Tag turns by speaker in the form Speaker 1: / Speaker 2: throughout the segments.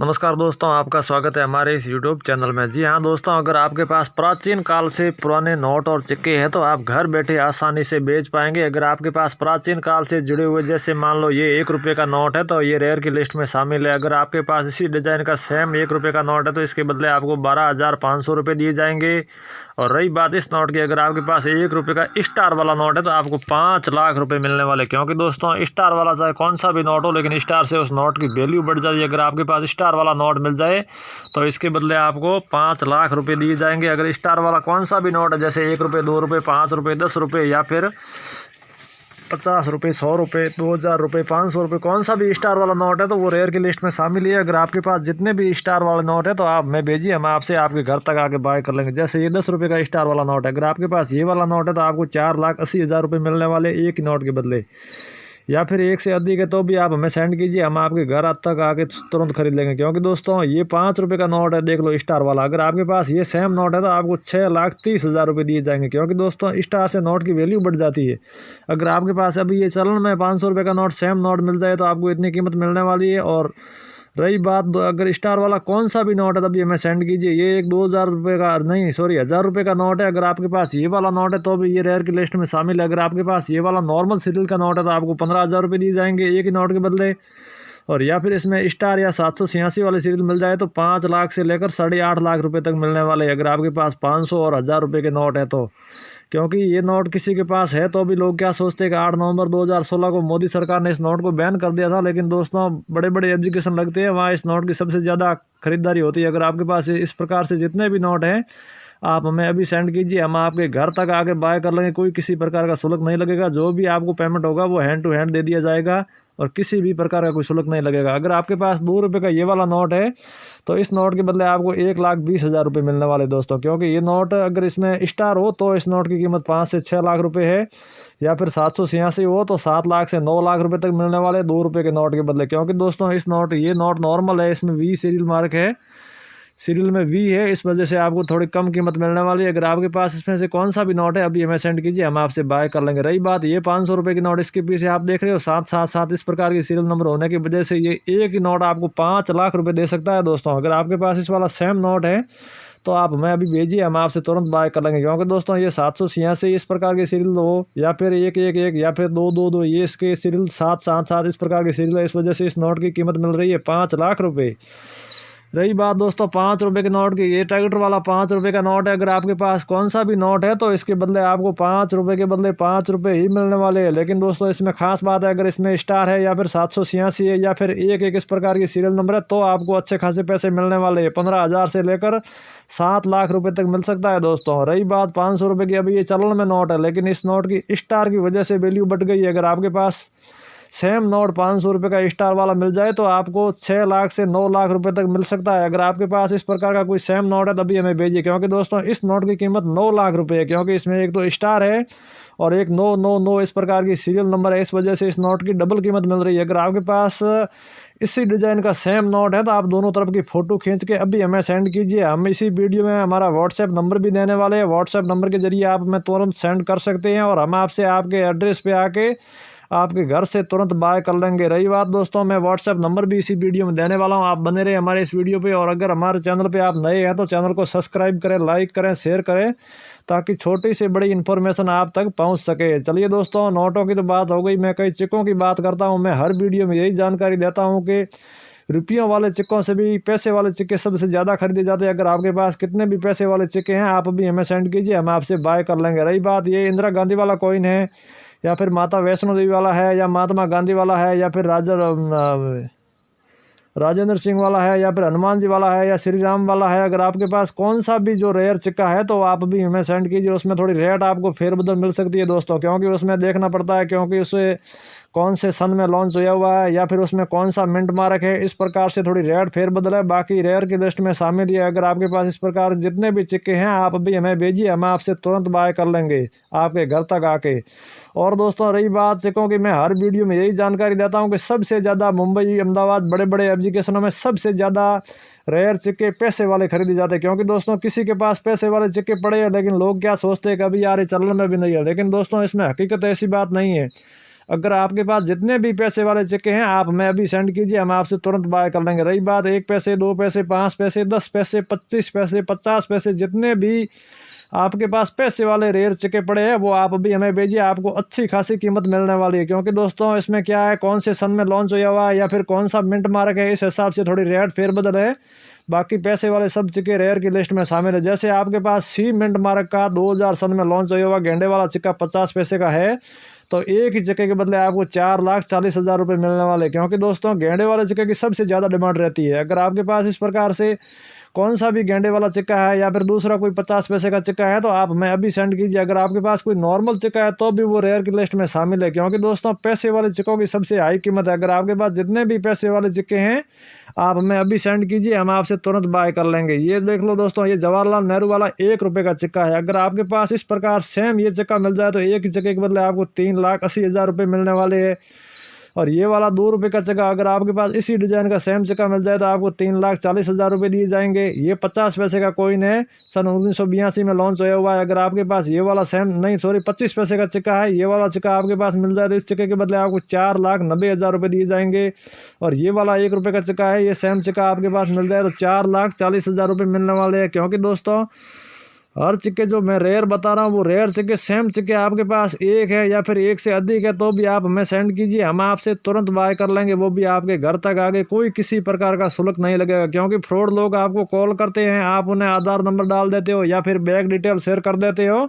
Speaker 1: नमस्कार दोस्तों, आपका स्वागत है हमारे इस YouTube चैनल में। जी हाँ दोस्तों, अगर आपके पास प्राचीन काल से पुराने नोट और सिक्के हैं तो आप घर बैठे आसानी से बेच पाएंगे। अगर आपके पास प्राचीन काल से जुड़े हुए, जैसे मान लो ये 1 रुपये का नोट है तो ये रेयर की लिस्ट में शामिल है। अगर आपके पास इसी डिज़ाइन का सेम 1 रुपये का नोट है तो इसके बदले आपको 12,500 रुपये दिए जाएंगे। और रही बात इस नोट की, अगर आपके पास 1 रुपये का स्टार वाला नोट है तो आपको 5 लाख रुपए मिलने वाले। क्योंकि दोस्तों स्टार वाला चाहे कौन सा भी नोट हो, लेकिन स्टार से उस नोट की वैल्यू बढ़ जाती है। अगर आपके पास स्टार वाला नोट मिल जाए तो इसके बदले आपको 5 लाख रुपए दिए जाएंगे। अगर स्टार वाला कौन सा भी नोट है, जैसे 1 रुपये, 2 रुपये, 5 रुपये, 10 रुपये या फिर 50 रुपये, 100 रुपये, 2,000 रुपये, 500 रुपये, कौन सा भी स्टार वाला नोट है तो वो रेयर की लिस्ट में शामिल है। अगर आपके पास जितने भी स्टार वाले नोट है तो आप हमें भेजिए, हम आपसे आपके घर तक आके बाय कर लेंगे। जैसे ये 10 रुपये का स्टार वाला नोट है, अगर आपके पास ये वाला नोट है तो आपको 4,80,000 रुपये मिलने वाले एक ही नोट के बदले। या फिर एक से अधिक है तो भी आप हमें सेंड कीजिए, हम आपके घर तक आके तुरंत खरीद लेंगे। क्योंकि दोस्तों ये 5 रुपये का नोट है, देख लो स्टार वाला, अगर आपके पास ये सेम नोट है तो आपको 6,30,000 रुपये दिए जाएंगे। क्योंकि दोस्तों स्टार से नोट की वैल्यू बढ़ जाती है। अगर आपके पास अभी ये चलन में 500 रुपये का नोट सेम नोट मिल जाए तो आपको इतनी कीमत मिलने वाली है। और रही बात अगर स्टार वाला कौन सा भी नोट है तभी हमें सेंड कीजिए। ये एक 2,000 रुपये का नहीं, सॉरी 1,000 रुपये का नोट है। अगर आपके पास ये वाला नोट है तो भी ये रेयर की लिस्ट में शामिल है। अगर आपके पास ये वाला नॉर्मल सीरियल का नोट है तो आपको 15,000 रुपये दिए जाएंगे एक ही नोट के बदले। और या फिर इसमें स्टार या 786 वाले सीरियल मिल जाए तो 5 लाख से लेकर 8.5 लाख रुपए तक मिलने वाले। अगर आपके पास 500 और 1,000 रुपये के नोट है तो, क्योंकि ये नोट किसी के पास है तो भी लोग क्या सोचते हैं कि 8 नवंबर 2016 को मोदी सरकार ने इस नोट को बैन कर दिया था। लेकिन दोस्तों बड़े बड़े एजुकेशन लगते हैं, वहाँ इस नोट की सबसे ज़्यादा खरीदारी होती है। अगर आपके पास इस प्रकार से जितने भी नोट हैं आप हमें अभी सेंड कीजिए, हम आपके घर तक आके बाय कर लेंगे। कोई किसी प्रकार का शुल्क नहीं लगेगा, जो भी आपको पेमेंट होगा वो हैंड टू हैंड दे दिया जाएगा और किसी भी प्रकार का कोई शुल्क नहीं लगेगा। अगर आपके पास 2 रुपये का ये वाला नोट है तो इस नोट के बदले आपको 1,20,000 रुपये मिलने वाले दोस्तों। क्योंकि ये नोट अगर इसमें स्टार हो तो इस नोट की कीमत 5 से 6 लाख रुपये है, या फिर 786 हो तो 7 लाख से 9 लाख रुपये तक मिलने वाले 2 रुपये के नोट के बदले। क्योंकि दोस्तों ये नोट नॉर्मल है, इसमें वी सीरियल मार्क है, सीरियल में वी है, इस वजह से आपको थोड़ी कम कीमत मिलने वाली है। अगर आपके पास इसमें से कौन सा भी नोट है अभी हमें सेंड कीजिए, हम आपसे बाय कर लेंगे। रही बात ये 500 रुपये की नोट, इसके पीछे आप देख रहे हो 777 इस प्रकार की सीरियल नंबर होने की वजह से ये एक ही नोट आपको 5 लाख रुपये दे सकता है दोस्तों। अगर आपके पास इस वाला सेम नोट है तो आप हमें अभी भेजिए, हम आपसे तुरंत बाय कर लेंगे। क्योंकि दोस्तों ये 786 इस प्रकार के सीरियल हो, या फिर 111 या फिर 222 ये इसके सीरियल 777 इस प्रकार के सीरियल है, इस वजह से इस नोट की कीमत मिल रही है 5 लाख रुपये। रही बात दोस्तों 5 रुपये के नोट की, ये ट्रैक्टर वाला 5 रुपये का नोट है। अगर आपके पास कौन सा भी नोट है तो इसके बदले आपको 5 रुपये के बदले 5 रुपये ही मिलने वाले हैं। लेकिन दोस्तों इसमें खास बात है, अगर इसमें स्टार है या फिर 786 है या फिर 111 इस प्रकार की सीरियल नंबर है तो आपको अच्छे खासे पैसे मिलने वाले हैं। 15,000 से लेकर 7 लाख रुपये तक मिल सकता है दोस्तों। रही बात 500 रुपये की, अभी ये चलन में नोट है, लेकिन इस नोट की स्टार की वजह से वैल्यू बढ़ गई है। अगर आपके पास सेम नोट 500 रुपये का स्टार वाला मिल जाए तो आपको 6 लाख से 9 लाख रुपए तक मिल सकता है। अगर आपके पास इस प्रकार का कोई सेम नोट है तभी हमें भेजिए। क्योंकि दोस्तों इस नोट की कीमत 9 लाख रुपए है, क्योंकि इसमें एक तो स्टार है और एक 999 इस प्रकार की सीरियल नंबर है, इस वजह से इस नोट की डबल कीमत मिल रही है। अगर आपके पास इसी डिज़ाइन का सेम नोट है तो आप दोनों तरफ की फ़ोटो खींच के अभी हमें सेंड कीजिए। हम इसी वीडियो में हमारा व्हाट्सएप नंबर भी देने वाले हैं, व्हाट्सएप नंबर के जरिए आप हमें तुरंत सेंड कर सकते हैं और हम आपसे आपके एड्रेस पे आके आपके घर से तुरंत बाय कर लेंगे। रही बात दोस्तों, मैं व्हाट्सएप नंबर भी इसी वीडियो में देने वाला हूं, आप बने रहे हमारे इस वीडियो पे। और अगर हमारे चैनल पे आप नए हैं तो चैनल को सब्सक्राइब करें, लाइक करें, शेयर करें, ताकि छोटी से बड़ी इन्फॉर्मेशन आप तक पहुंच सके। चलिए दोस्तों, नोटों की तो बात हो गई, मैं कई सिक्कों की बात करता हूँ। मैं हर वीडियो में यही जानकारी देता हूँ कि रुपयों वाले सिक्कों से भी पैसे वाले सिक्के सबसे ज़्यादा खरीदे जाते हैं। अगर आपके पास कितने भी पैसे वाले सिक्के हैं आप भी हमें सेंड कीजिए, हम आपसे बाय कर लेंगे। रही बात ये इंदिरा गांधी वाला कॉइन है, या फिर माता वैष्णो देवी वाला है, या महात्मा गांधी वाला है, या फिर राजेंद्र सिंह वाला है, या फिर हनुमान जी वाला है, या श्री राम वाला है, अगर आपके पास कौन सा भी जो रेयर सिक्का है तो आप भी हमें सेंड कीजिए। उसमें थोड़ी रेट आपको फेरबदल मिल सकती है दोस्तों, क्योंकि उसमें देखना पड़ता है क्योंकि उसे कौन से सन में लॉन्च होया हुआ है या फिर उसमें कौन सा मिंट मार्क है, इस प्रकार से थोड़ी रेट फेरबदल है। बाकी रेयर की लिस्ट में शामिल है। अगर आपके पास इस प्रकार जितने भी सिक्के हैं आप भी हमें भेजिए, हम आपसे तुरंत बाय कर लेंगे आपके घर तक आके। और दोस्तों रही बात सिक्कों की, मैं हर वीडियो में यही जानकारी देता हूं कि सबसे ज़्यादा मुंबई, अहमदाबाद बड़े बड़े एजुकेशनों में सबसे ज़्यादा रेयर सिक्के पैसे वाले खरीदे जाते हैं। क्योंकि दोस्तों किसी के पास पैसे वाले सिक्के पड़े हैं, लेकिन लोग क्या सोचते हैं कि अभी यार ये चलन में भी नहीं है। लेकिन दोस्तों इसमें हकीकत ऐसी बात नहीं है।
Speaker 2: अगर आपके पास जितने भी पैसे वाले सिक्के हैं आप हमें अभी सेंड कीजिए, हम आपसे तुरंत बाय कर लेंगे। रही बात 1 पैसे, 2 पैसे, 5 पैसे, 10 पैसे, 25 पैसे, 50 पैसे, जितने भी आपके पास पैसे वाले रेयर सिक्के पड़े हैं वो आप अभी हमें भेजिए, आपको अच्छी खासी कीमत मिलने वाली है। क्योंकि दोस्तों इसमें क्या है, कौन से सन में लॉन्च हुआ हुआ है या फिर कौन सा मिंट मार्क है, इस हिसाब से थोड़ी रेट फेरबदल है। बाकी पैसे वाले सब सिक्के रेयर की लिस्ट में शामिल है। जैसे आपके पास सी मिंट मार्क का 2000 सन में लॉन्च हुआ हुआ गेंडे वाला सिक्का 50 पैसे का है, तो एक ही सिक्के के बदले आपको 4,40,000 रुपये मिलने वाले। क्योंकि दोस्तों गेंडे वाले सिक्के की सबसे ज़्यादा डिमांड रहती है। अगर आपके पास इस प्रकार से कौन सा भी गेंडे वाला सिक्का है या फिर दूसरा कोई 50 पैसे का सिक्का है तो आप हमें अभी सेंड कीजिए। अगर आपके पास कोई नॉर्मल सिक्का है तो भी वो रेयर की लिस्ट में शामिल है। क्योंकि दोस्तों पैसे वाले सिक्कों की सबसे हाई कीमत है। अगर आपके पास जितने भी पैसे वाले सिक्के हैं आप हमें अभी सेंड कीजिए, हम आपसे तुरंत बाय कर लेंगे। ये देख लो दोस्तों, ये जवाहरलाल नेहरू वाला 1 रुपये का सिक्का है। अगर आपके पास इस प्रकार सेम ये सिक्का मिल जाए तो एक ही सिक्के के बदले आपको 3,80,000 रुपये मिलने वाले हैं। और ये वाला 2 रुपये का सिक्का अगर आपके पास इसी डिज़ाइन का सेम सिक्का मिल जाए तो आपको 3,40,000 रुपये दिए जाएंगे। ये 50 पैसे का कॉइन है, सन 1982 में लॉन्च होया हुआ है। अगर आपके पास ये वाला 25 पैसे का सिक्का है, ये वाला सिक्का आपके पास मिल जाए तो इस सिक्के के बदले आपको 4,90,000 रुपये दिए जाएंगे। और ये वाला 1 रुपये का सिक्का है, ये सेम सिक्का आपके पास मिल जाए तो 4,40,000 रुपये मिलने वाले हैं। क्योंकि दोस्तों हर सिक्के जो मैं रेयर बता रहा हूँ वो रेयर सिक्के सेम सिक्के आपके पास एक है या फिर एक से अधिक है तो भी आप हमें सेंड कीजिए, हम आपसे तुरंत बाय कर लेंगे। वो भी आपके घर तक आगे, कोई किसी प्रकार का शुल्क नहीं लगेगा। क्योंकि फ्रॉड लोग आपको कॉल करते हैं, आप उन्हें आधार नंबर डाल देते हो या फिर बैंक डिटेल शेयर कर देते हो,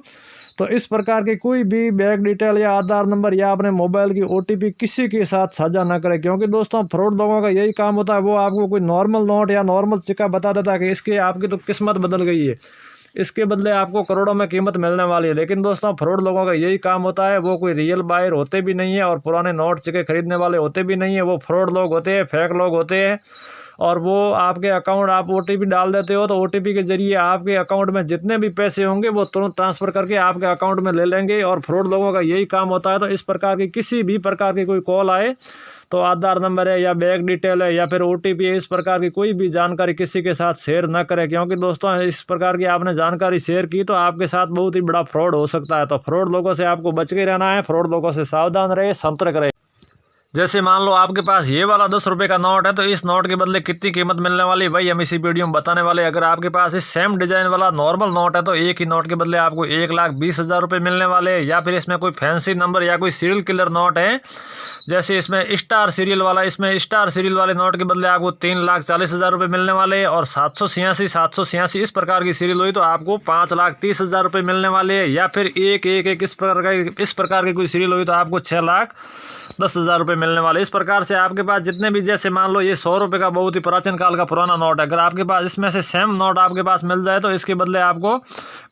Speaker 2: तो इस प्रकार की कोई भी बैंक डिटेल या आधार नंबर या अपने मोबाइल की OTP किसी के साथ साझा ना करें। क्योंकि दोस्तों फ्रॉड लोगों का यही काम होता है, वो आपको कोई नॉर्मल नोट या नॉर्मल सिक्का बता देता है कि इसकी आपकी तो किस्मत बदल गई है, इसके बदले आपको करोड़ों में कीमत मिलने वाली है। लेकिन दोस्तों फ्रॉड लोगों का यही काम होता है, वो कोई रियल बायर होते भी नहीं है और पुराने नोट सिक्के खरीदने वाले होते भी नहीं है। वो फ्रॉड लोग होते हैं, फेक लोग होते हैं। और वो आपके अकाउंट, आप OTP डाल देते हो तो OTP के जरिए आपके अकाउंट में जितने भी पैसे होंगे वो तुरंत ट्रांसफ़र करके आपके अकाउंट में ले लेंगे। और फ्रॉड लोगों का यही काम होता है। तो इस प्रकार की किसी भी प्रकार की कोई कॉल आए तो आधार नंबर है या बैंक डिटेल है या फिर OTP है, इस प्रकार की कोई भी जानकारी किसी के साथ शेयर न करें। क्योंकि दोस्तों इस प्रकार की आपने जानकारी शेयर की तो आपके साथ बहुत ही बड़ा फ्रॉड हो सकता है। तो फ्रॉड लोगों से आपको बच के रहना है, फ्रॉड लोगों से सावधान रहे, सतर्क रहे। जैसे मान लो आपके पास ये वाला 10 रुपये का नोट है तो इस नोट के बदले कितनी कीमत मिलने वाली है भाई हम इसी वीडियो में बताने वाले। अगर आपके पास इस सेम डिजाइन वाला नॉर्मल नोट है तो एक ही नोट के बदले आपको 1,20,000 रुपये मिलने वाले हैं। या फिर इसमें कोई फैंसी नंबर या कोई सीरियल किलर नोट है, जैसे इसमें स्टार सीरियल वाला, इसमें स्टार सीरियल वाले नोट के बदले आपको 3,40,000 रुपये मिलने वाले हैं। और 786 इस प्रकार की सीरियल हुई तो आपको 5,30,000 रुपये मिलने वाले हैं। या फिर एक इस प्रकार की कोई सीरियल हुई तो आपको 6,10,000 रुपये मिलने वाले। इस प्रकार से आपके पास जितने भी, जैसे मान लो ये 100 रुपये का बहुत ही प्राचीन काल का पुराना नोट है, अगर आपके पास इसमें से सेम नोट आपके पास मिल जाए तो इसके बदले आपको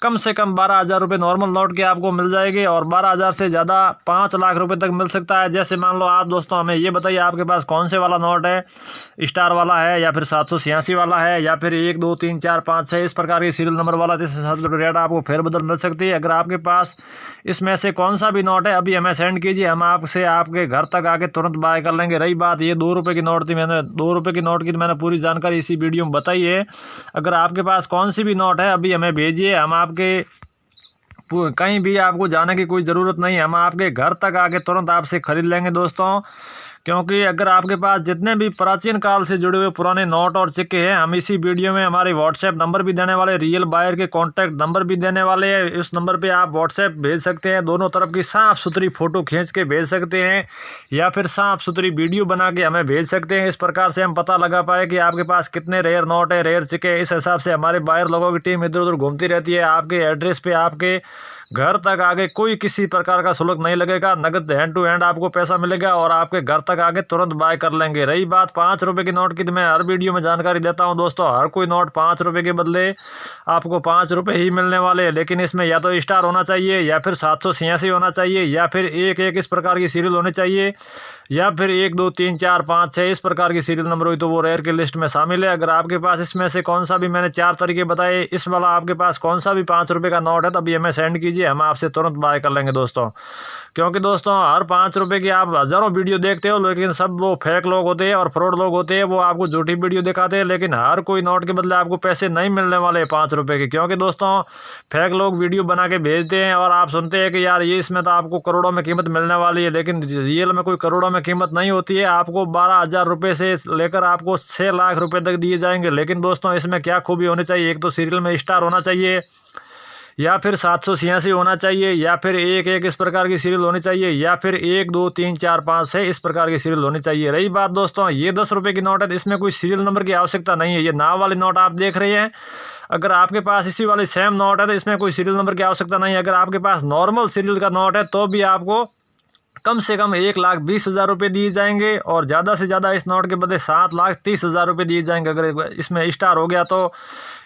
Speaker 2: कम से कम 12,000 रुपये नॉर्मल नोट के आपको मिल जाएगी। और 12,000 से ज़्यादा 5 लाख रुपये तक मिल सकता है। जैसे मान लो आप दोस्तों हमें ये बताइए आपके पास कौन से वाला नोट है, स्टार वाला है या फिर 786 वाला है या फिर 1 2 3 4 5 6 इस प्रकार की सीरियल नंबर वाला, जिस हिसाब से रेट आपको फेरबदल मिल सकती है। अगर आपके पास इसमें से कौन सा भी नोट है अभी हमें सेंड कीजिए, हम आपसे आपके घर तक आके तुरंत बाय कर लेंगे। रही बात ये 2 रुपये की नोट थी, मैंने 2 रुपये की नोट की मैंने पूरी जानकारी इसी वीडियो में बताई है। अगर आपके पास कौन सी भी नोट है अभी हमें भेजिए, हम आपके कहीं भी आपको जाने की कोई ज़रूरत नहीं, हम आपके घर तक आके तुरंत आपसे ख़रीद लेंगे दोस्तों। क्योंकि अगर आपके पास जितने भी प्राचीन काल से जुड़े हुए पुराने नोट और सिक्के हैं हम इसी वीडियो में हमारे व्हाट्सएप नंबर भी देने वाले, रियल बायर के कॉन्टैक्ट नंबर भी देने वाले हैं। इस नंबर पे आप व्हाट्सएप भेज सकते हैं, दोनों तरफ की साफ़ सुथरी फ़ोटो खींच के भेज सकते हैं या फिर साफ़ सुथरी वीडियो बना के हमें भेज सकते हैं। इस प्रकार से हम पता लगा पाए कि आपके पास कितने रेयर नोट है, रेयर सिक्के। इस हिसाब से हमारे बायर लोगों की टीम इधर उधर घूमती रहती है, आपके एड्रेस पे आपके घर तक आगे कोई किसी प्रकार का शुल्क नहीं लगेगा, नगद हैंड टू हैंड आपको पैसा मिलेगा और आपके घर तक आके तुरंत बाय कर लेंगे। रही बात 5 रुपये की नोट की, तो मैं हर वीडियो में जानकारी देता हूं दोस्तों, हर कोई नोट 5 रुपये के बदले आपको 5 रुपये ही मिलने वाले हैं। लेकिन इसमें या तो स्टार होना चाहिए या फिर 786 होना चाहिए या फिर एक इस प्रकार की सीरियल होनी चाहिए या फिर 1 2 3 4 5 6 इस प्रकार की सीरियल नंबर हुई तो वो रेयर की लिस्ट में शामिल है। अगर आपके पास इसमें से कौन सा भी, मैंने 4 तरीके बताए, इस वाला आपके पास कौन सा भी 5 रुपये का नोट है तभी हमें सेंड कीजिए, हम आपसे तुरंत बाय कर लेंगे दोस्तों। क्योंकि दोस्तों हर 5 रुपये की आप हज़ारों वीडियो देखते हो,
Speaker 1: लेकिन सब वो फेक लोग होते हैं और फ्रॉड लोग होते हैं। वो आपको झूठी वीडियो दिखाते हैं, लेकिन हर कोई नोट के बदले आपको पैसे नहीं मिलने वाले 5 रुपये के, क्योंकि दोस्तों फेक लोग वीडियो बना के भेजते हैं और आप सुनते हैं कि यार ये इसमें तो आपको करोड़ों में कीमत मिलने वाली है, लेकिन रियल में कोई करोड़ों में कीमत नहीं होती है। आपको 12,000 रुपये से लेकर आपको 6 लाख रुपये तक दिए जाएंगे। लेकिन दोस्तों इसमें क्या खूबी होनी चाहिए, एक तो सीरियल में स्टार होना चाहिए, या फिर 786 होना चाहिए, या फिर 1-1 इस प्रकार की सीरियल होनी चाहिए, या फिर 1 2 3 4 5 6 इस प्रकार की सीरियल होनी चाहिए। रही बात दोस्तों ये 10 रुपये की नोट है, इसमें कोई सीरियल नंबर की आवश्यकता नहीं है। ये नाव वाली नोट आप देख रहे हैं, अगर आपके पास इसी वाली सेम नोट है तो इसमें कोई सीरियल नंबर की आवश्यकता नहीं है। अगर आपके पास नॉर्मल सीरियल का नोट है तो भी आपको कम से कम 1,20,000 रुपये दिए जाएंगे, और ज़्यादा से ज़्यादा इस नोट के बदले 7,30,000 रुपये दिए जाएंगे। अगर इसमें स्टार हो गया तो,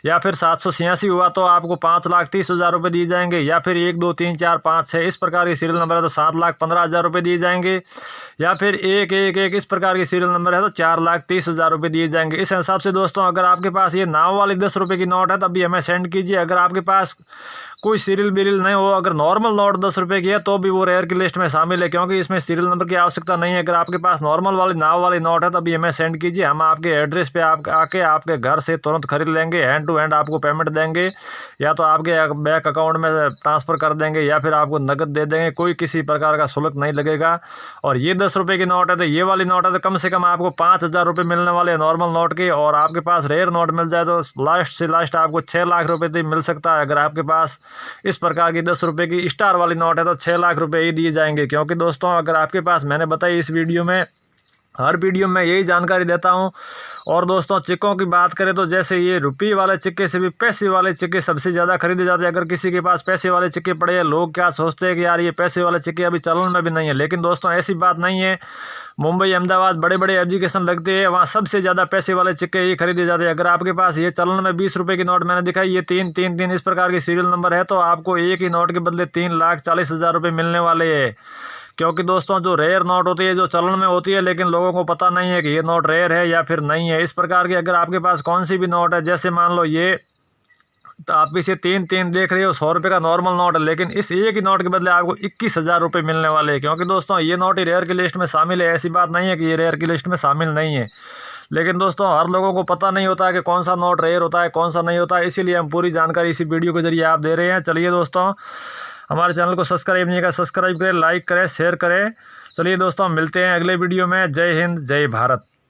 Speaker 1: या फिर 786 हुआ तो आपको 5,30,000 रुपये दिए जाएंगे, या फिर 1 2 3 4 5 6 इस प्रकार के सीरियल नंबर है तो 7,15,000 रुपये दिए जाएंगे, या फिर 1-1-1 इस प्रकार की सीरियल नंबर है तो 4,30,000 रुपये दिए जाएंगे। इस हिसाब से दोस्तों अगर आपके पास ये नाव वाली 10 रुपये की नोट है तभी हमें सेंड कीजिए। अगर आपके पास कोई सीरियल बीरियल नहीं हो, अगर नॉर्मल नोट 10 रुपये की है तो भी वो रेयर की लिस्ट में शामिल है, क्योंकि इसमें सीरियल नंबर की आवश्यकता नहीं है। अगर आपके पास नॉर्मल वाली नाव वाली नोट है तभी हमें सेंड कीजिए, हम आपके एड्रेस पे आके आपके घर से तुरंत खरीद लेंगे, हैंड टू हैंड आपको पेमेंट देंगे, या तो आपके बैंक अकाउंट में ट्रांसफ़र कर देंगे या फिर आपको नकद दे देंगे। कोई किसी प्रकार का शुल्क नहीं लगेगा। और ये 10 रुपये की नोट है तो ये वाली नोट है तो कम से कम आपको 5,000 रुपये मिलने वाले हैं नॉर्मल नोट के, और आपके पास रेयर नोट मिल जाए तो लास्ट से लास्ट आपको 6 लाख रुपये तक मिल सकता है। अगर आपके पास इस प्रकार की 10 रुपये की स्टार वाली नोट है तो 6 लाख रुपये ही दिए जाएंगे। क्योंकि दोस्तों अगर आपके पास, मैंने बताई इस वीडियो में, हर वीडियो में यही जानकारी देता हूं। और दोस्तों सिक्कों की बात करें तो जैसे ये रुपये वाले सिक्के से भी पैसे वाले सिक्के सबसे ज़्यादा खरीदे जाते हैं। अगर किसी के पास पैसे वाले सिक्के पड़े हैं, लोग क्या सोचते हैं कि यार ये पैसे वाले सिक्के अभी चलन में भी नहीं है, लेकिन दोस्तों ऐसी बात नहीं है। मुंबई अहमदाबाद बड़े बड़े एजुकेशन लगते हैं, वहाँ सबसे ज़्यादा पैसे वाले सिक्के ही खरीदे जाते हैं। अगर आपके पास ये चलन में 20 रुपये की नोट मैंने दिखाई, ये 3-3-3 इस प्रकार की सीरियल नंबर है तो आपको एक ही नोट के बदले 3,40,000 रुपये मिलने वाले हैं। क्योंकि दोस्तों जो रेयर नोट होती है जो चलन में होती है, लेकिन लोगों को पता नहीं है कि ये नोट रेयर है या फिर नहीं है। इस प्रकार की अगर आपके पास कौन सी भी नोट है, जैसे मान लो ये तो आप इसे 3-3 देख रहे हो, 100 रुपये का नॉर्मल नोट है, लेकिन इस एक ही नोट के बदले आपको 21,000 रुपये मिलने वाले हैं। क्योंकि दोस्तों ये नोट ही रेयर की लिस्ट में शामिल है, ऐसी बात नहीं है कि ये रेयर की लिस्ट में शामिल नहीं है। लेकिन दोस्तों हर लोगों को पता नहीं होता है कि कौन सा नोट रेयर होता है कौन सा नहीं होता है, इसीलिए हम पूरी जानकारी इसी वीडियो के जरिए आप दे रहे हैं। चलिए दोस्तों हमारे चैनल को सब्सक्राइब नहीं किया, सब्सक्राइब करें, लाइक करें, शेयर करें। चलिए दोस्तों मिलते हैं अगले वीडियो में। जय हिंद, जय भारत।